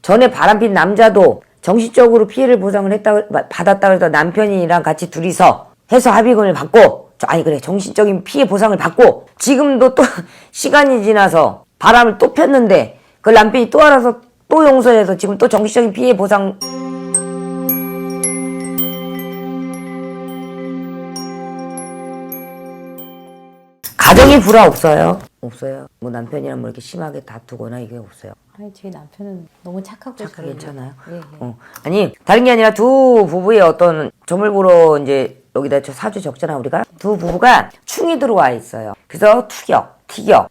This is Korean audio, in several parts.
전에 바람핀 남자도 정신적으로 피해를 보상을 받았다 그래서 남편이랑 같이 둘이서 해서 합의금을 받고, 아니 그래, 정신적인 피해 보상을 받고, 지금도 또 시간이 지나서 바람을 또 폈는데 그 남편이 또 알아서 또 용서해서 지금 또 정신적인 피해 보상. 가정이 불화 없어요? 없어요. 뭐 남편이랑 뭐 이렇게 심하게 다투거나 이게 없어요. 아니, 제 남편은 너무 착하고 괜찮아요? 예, 예. 아니, 다른 게 아니라 두 부부의 어떤 점을 보러 이제 여기다 사주 적잖아, 우리가. 두 부부가 충이 들어와 있어요. 그래서 티격.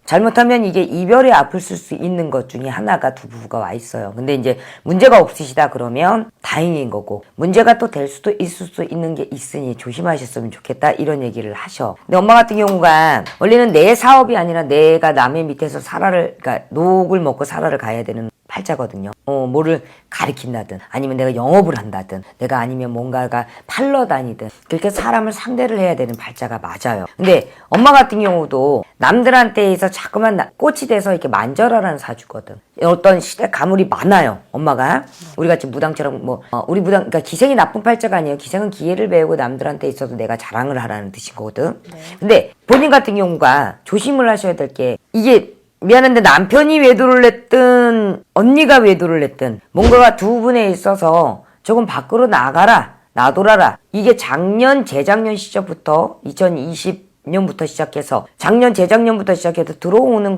잘못하면 이게 이별의 앞을 쓸 수 있는 것 중에 하나가 두 부부가 와 있어요. 근데 이제 문제가 없으시다 그러면 다행인 거고, 문제가 또 될 수도 있을 수 있는 게 있으니 조심하셨으면 좋겠다, 이런 얘기를 하셔. 근데 엄마 같은 경우가 원래는 내 사업이 아니라 내가 남의 밑에서 그러니까 녹을 먹고 살아를 가야 되는 팔자거든요. 뭐를 가리킨다든, 아니면 내가 영업을 한다든, 내가 아니면 뭔가가 팔러 다니든, 그렇게 사람을 상대를 해야 되는 팔자가 맞아요. 근데 엄마 같은 경우도 남들한테서 자꾸만 꽃이 돼서 이렇게 만져라라는 사주거든. 어떤 시대 가물이 많아요, 엄마가. 우리 같이 무당처럼 그러니까 기생이 나쁜 팔자가 아니에요. 기생은 기회를 배우고 남들한테 있어도 내가 자랑을 하라는 뜻인 거거든. 네. 근데 본인 같은 경우가 조심을 하셔야 될 게, 이게 미안한데 남편이 외도를 냈든 언니가 외도를 냈든 뭔가가 두 분에 있어서 조금 밖으로 나가라, 놔둬라라. 이게 작년 재작년 시절부터 2020년부터 시작해서 작년 재작년부터 시작해서 들어오는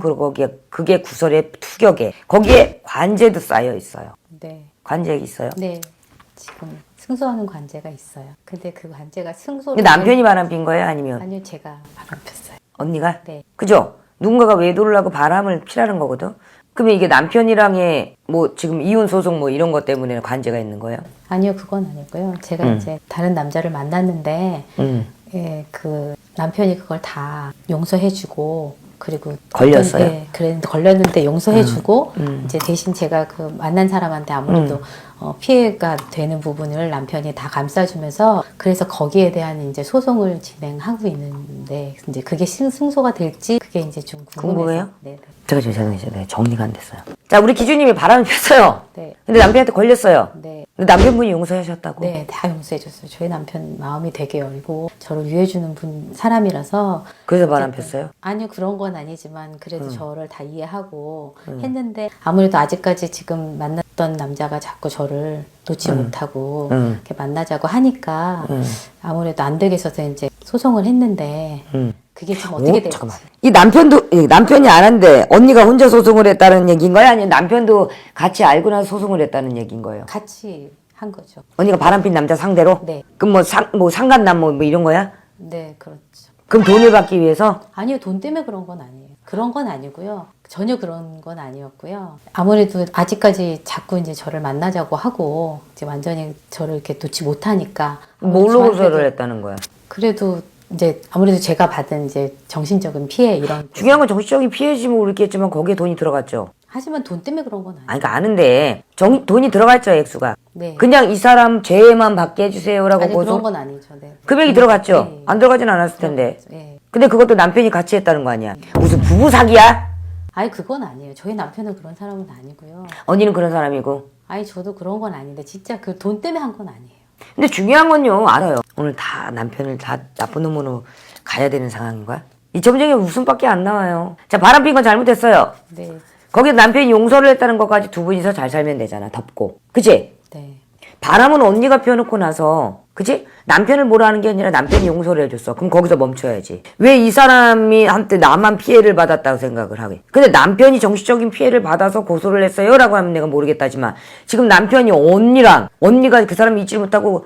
그게 구설의 투격에, 거기에 관제도 쌓여 있어요. 네. 관제 있어요? 네. 지금 승소하는 관제가 있어요. 근데 그 관제가 승소를 남편이 바람핀 거예요, 아니면? 아니요, 제가 바람 폈어요. 언니가? 네. 그죠? 누군가가 외도를 하고 바람을 피라는 거거든? 그러면 이게 남편이랑의 뭐 지금 이혼 소송 뭐 이런 것 때문에 관계가 있는 거예요? 아니요, 그건 아니고요. 제가 이제 다른 남자를 만났는데 예, 그 남편이 그걸 다 용서해주고, 그리고 걸렸어요? 네, 걸렸는데 용서해주고 이제 대신 제가 그 만난 사람한테 아무래도 피해가 되는 부분을 남편이 다 감싸주면서, 그래서 거기에 대한 이제 소송을 진행하고 있는데, 이제 그게 승소가 될지 그게 이제 좀 궁금해요? 네. 제가 정리가 안 됐어요. 자, 우리 기준님이 바람을 폈어요. 네. 근데 남편한테 걸렸어요. 네. 근데 남편분이 용서하셨다고? 네, 다 용서해줬어요. 저희 남편 마음이 되게 열고 저를 위해주는 사람이라서. 그래서 바람 폈어요? 아니요, 그런 건 아니지만 그래도 저를 다 이해하고 했는데, 아무래도 아직까지 지금 만났던 남자가 자꾸 저를 놓지 못하고 이렇게 만나자고 하니까 아무래도 안 되겠어서 이제 소송을 했는데 그게 지금 어떻게 될지. 잠깐만. 남편이 안 한데 언니가 혼자 소송을 했다는 얘기인 거야? 아니면 남편도 같이 알고 나서 소송을 했다는 얘기인 거예요? 같이 한 거죠. 언니가 바람핀 남자 상대로? 네. 그럼 상간남 뭐 이런 거야? 네, 그렇죠. 그럼 돈을 받기 위해서? 아니요, 돈 때문에 그런 건 아니에요. 그런 건 아니고요. 전혀 그런 건 아니었고요. 아무래도 아직까지 자꾸 이제 저를 만나자고 하고 이제 완전히 저를 이렇게 놓지 못하니까. 뭘로 고소를 했다는 거야? 그래도 이제 아무래도 제가 받은 이제 정신적인 피해 이런. 중요한 건 정신적인 피해지 모르겠지만 거기에 돈이 들어갔죠. 하지만 돈 때문에 그런 건 아니에요. 아니, 그러니까 아는데 돈이 들어갔죠, 액수가. 네. 그냥 이 사람 죄만 받게 해주세요라고 아니, 그런 건 아니죠. 네. 금액이 들어갔죠. 네. 안 들어가진 않았을 텐데. 네. 근데 그것도 남편이 같이 했다는 거 아니야. 무슨 부부 사기야? 아니, 그건 아니에요. 저희 남편은 그런 사람은 아니고요. 언니는 그런 사람이고. 아니, 저도 그런 건 아닌데 진짜 그 돈 때문에 한 건 아니에요. 근데 중요한 건요, 알아요. 오늘 다 남편을 다 나쁜 놈으로 가야 되는 상황인 거야? 이 점쟁이 웃음밖에 안 나와요. 자, 바람핀 건 잘못했어요. 네. 거기에 남편이 용서를 했다는 것까지 두 분이서 잘 살면 되잖아, 덮고. 그치? 네. 바람은 언니가 펴놓고 나서, 그치? 남편을 뭐라 하는 게 아니라 남편이 용서를 해줬어. 그럼 거기서 멈춰야지. 왜 이 사람이 한테 나만 피해를 받았다고 생각을 하게. 근데 남편이 정신적인 피해를 받아서 고소를 했어요? 라고 하면 내가 모르겠다지만, 지금 남편이 언니가 그 사람이 잊지 못하고,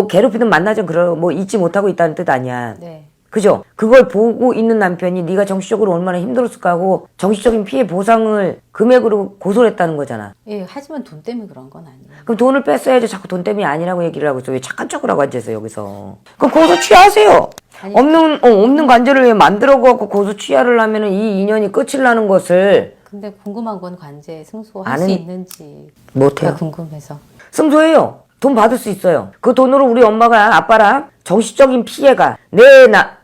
괴롭히든 만나든 잊지 못하고 있다는 뜻 아니야. 네. 그죠? 그걸 보고 있는 남편이 네가 정신적으로 얼마나 힘들었을까 하고 정신적인 피해 보상을 금액으로 고소를 했다는 거잖아. 예, 하지만 돈 때문에 그런 건 아니에요. 그럼 돈을 뺐어야지 자꾸 돈 때문이 아니라고 얘기를 하고 있어. 왜 착한 척을 하고 앉아있어 여기서. 그럼 고소 취하하세요. 아니, 없는 관계를 왜 만들어갖고 고소 취하를 하면은 이 인연이 끝을 나는 것을. 근데 궁금한 건 관제 승소할 수 있는지. 못해요. 궁금해서. 승소해요. 돈 받을 수 있어요. 그 돈으로 우리 엄마가 아빠랑 정신적인 피해가 내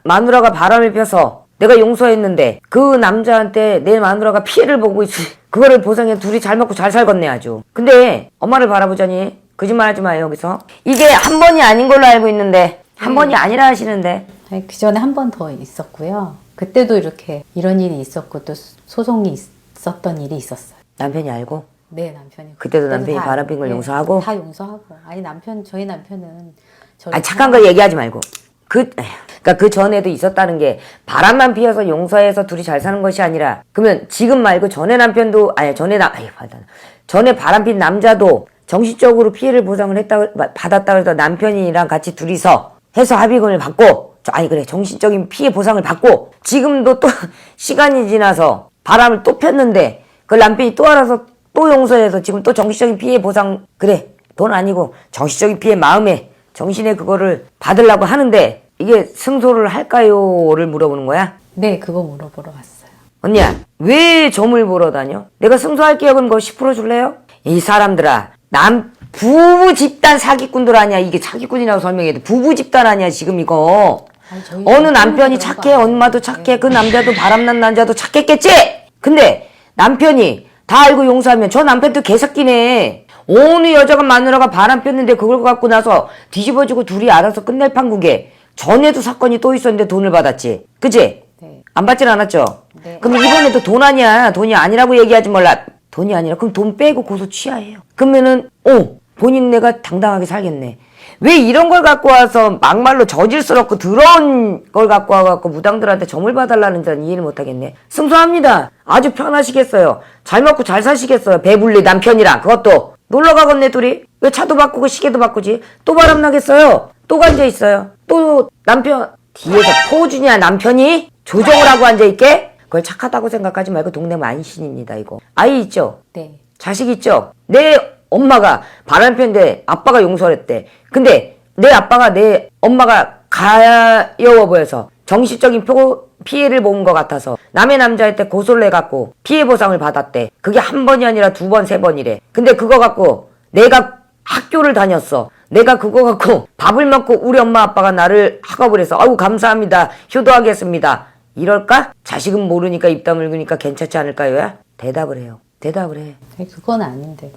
마누라가 바람을 펴서 내가 용서했는데 그 남자한테 내 마누라가 피해를 보고 그거를 보상해 둘이 잘 먹고 잘 살겠네 아주. 근데 엄마를 바라보자니 거짓말하지 마요 여기서. 이게 한 번이 아닌 걸로 알고 있는데 한 번이 아니라 하시는데. 아니, 그 전에 한 번 더 있었고요. 그때도 이렇게 이런 일이 있었고 또 소송이 있었던 일이 있었어요. 남편이 알고? 네, 남편이. 그때도 남편이 다 바람핀 걸 네, 용서하고? 다 용서하고. 아니 저희 남편은 저를 아 착한 거 얘기하지 말고. 그러니까 그 전에도 있었다는 게 바람만 피워서 용서해서 둘이 잘 사는 것이 아니라 그러면 지금 말고 전에 남편도 전에 바람핀 남자도 정신적으로 피해를 보상을 받았다 그래서 남편이랑 같이 둘이서 해서 합의금을 받고 정신적인 피해 보상을 받고 지금도 또 시간이 지나서 바람을 또 폈는데 그걸 남편이 또 알아서 또 용서해서 지금 또 정신적인 피해 보상 돈 아니고 정신적인 피해 마음에 정신에 그거를 받으려고 하는데 이게 승소를 할까요?를 물어보는 거야? 네, 그거 물어보러 왔어요. 언니야 왜 점을 보러 다녀? 내가 승소할게요. 그럼 그거 10% 줄래요? 이 사람들아 부부 집단 사기꾼들 아니야. 이게 사기꾼이라고 설명해야 돼. 부부 집단 아니야 지금 이거. 아니, 어느 남편이 착해 엄마도 착해 그 남자도 바람난 남자도 착했겠지? 근데 남편이 다 알고 용서하면 저 남편도 개새끼네. 어느 여자가 마누라가 바람 폈는데 그걸 갖고 나서 뒤집어지고 둘이 알아서 끝낼 판국에 전에도 사건이 또 있었는데 돈을 받았지. 그치? 네. 안 받진 않았죠? 네. 그럼 이번에도 돈 아니야. 돈이 아니라고 얘기하지 말라. 돈이 아니라 그럼 돈 빼고 고소 취하해요. 그러면은 본인 내가 당당하게 살겠네. 왜 이런 걸 갖고 와서 막말로 저질스럽고 더러운 걸 갖고 와갖고 무당들한테 점을 봐달라는 자는 이해를 못하겠네. 승소합니다. 아주 편하시겠어요. 잘 먹고 잘 사시겠어요. 배불리 남편이랑 그것도 놀러가겠네 둘이. 왜 차도 바꾸고 시계도 바꾸지? 또 바람나겠어요. 또 앉아있어요. 또 남편 뒤에서 포주냐 남편이 조정을 하고 앉아있게? 그걸 착하다고 생각하지 말고 동네 만신입니다 이거. 아이 있죠? 네. 자식 있죠? 내 엄마가 바람 폈는데 아빠가 용서를 했대. 근데 내 아빠가 내 엄마가 가여워 보여서 정신적인 피해를 본 것 같아서 남의 남자한테 고소를 해갖고 피해 보상을 받았대. 그게 한 번이 아니라 두 번, 세 번이래. 근데 그거 갖고 내가 학교를 다녔어. 내가 그거 갖고 밥을 먹고 우리 엄마 아빠가 나를 학업을 해서 아이고 감사합니다. 효도하겠습니다. 이럴까? 자식은 모르니까 입 다물으니까 괜찮지 않을까요? 야? 대답을 해요. 대답을 해. 아니, 그건 아닌데요.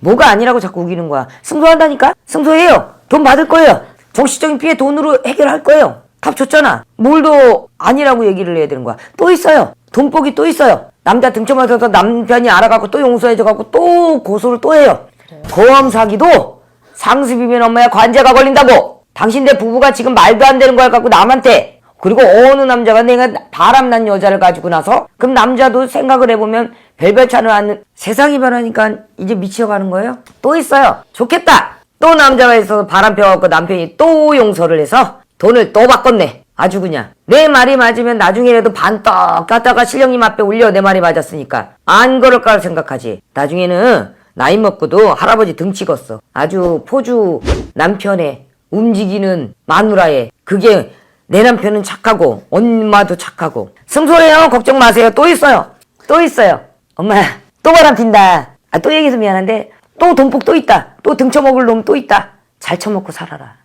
뭐가 아니라고 자꾸 우기는 거야. 승소한다니까? 승소해요. 돈 받을 거예요. 정신적인 피해 돈으로 해결할 거예요. 답 줬잖아. 뭘 더 아니라고 얘기를 해야 되는 거야. 또 있어요. 돈복이 또 있어요. 남자 등쳐맞아서 남편이 알아갖고 또 용서해줘갖고 또 고소를 또 해요. 고험 사기도 상습이면 엄마야 관제가 걸린다고. 당신네 부부가 지금 말도 안 되는 걸 갖고 남한테 그리고 어느 남자가 내가 바람난 여자를 가지고 나서 그럼 남자도 생각을 해보면 별별 차는 않는 세상이 변하니까 이제 미쳐가는 거예요. 또 있어요. 좋겠다. 또 남자가 있어서 바람 펴갖고 남편이 또 용서를 해서 돈을 또 바꿨네. 아주 그냥 내 말이 맞으면 나중에라도 반떡 갖다가 신령님 앞에 올려. 내 말이 맞았으니까 안 그럴까 생각하지. 나중에는 나이 먹고도 할아버지 등 찍었어. 아주 포주 남편의 움직이는 마누라의 그게 내 남편은 착하고 엄마도 착하고. 승소해요. 걱정 마세요. 또 있어요. 또 있어요. 엄마야 또 바람 핀다. 또 얘기해서 미안한데 또 돈복 또 있다. 또 등쳐먹을 놈 또 있다. 잘 처먹고 살아라.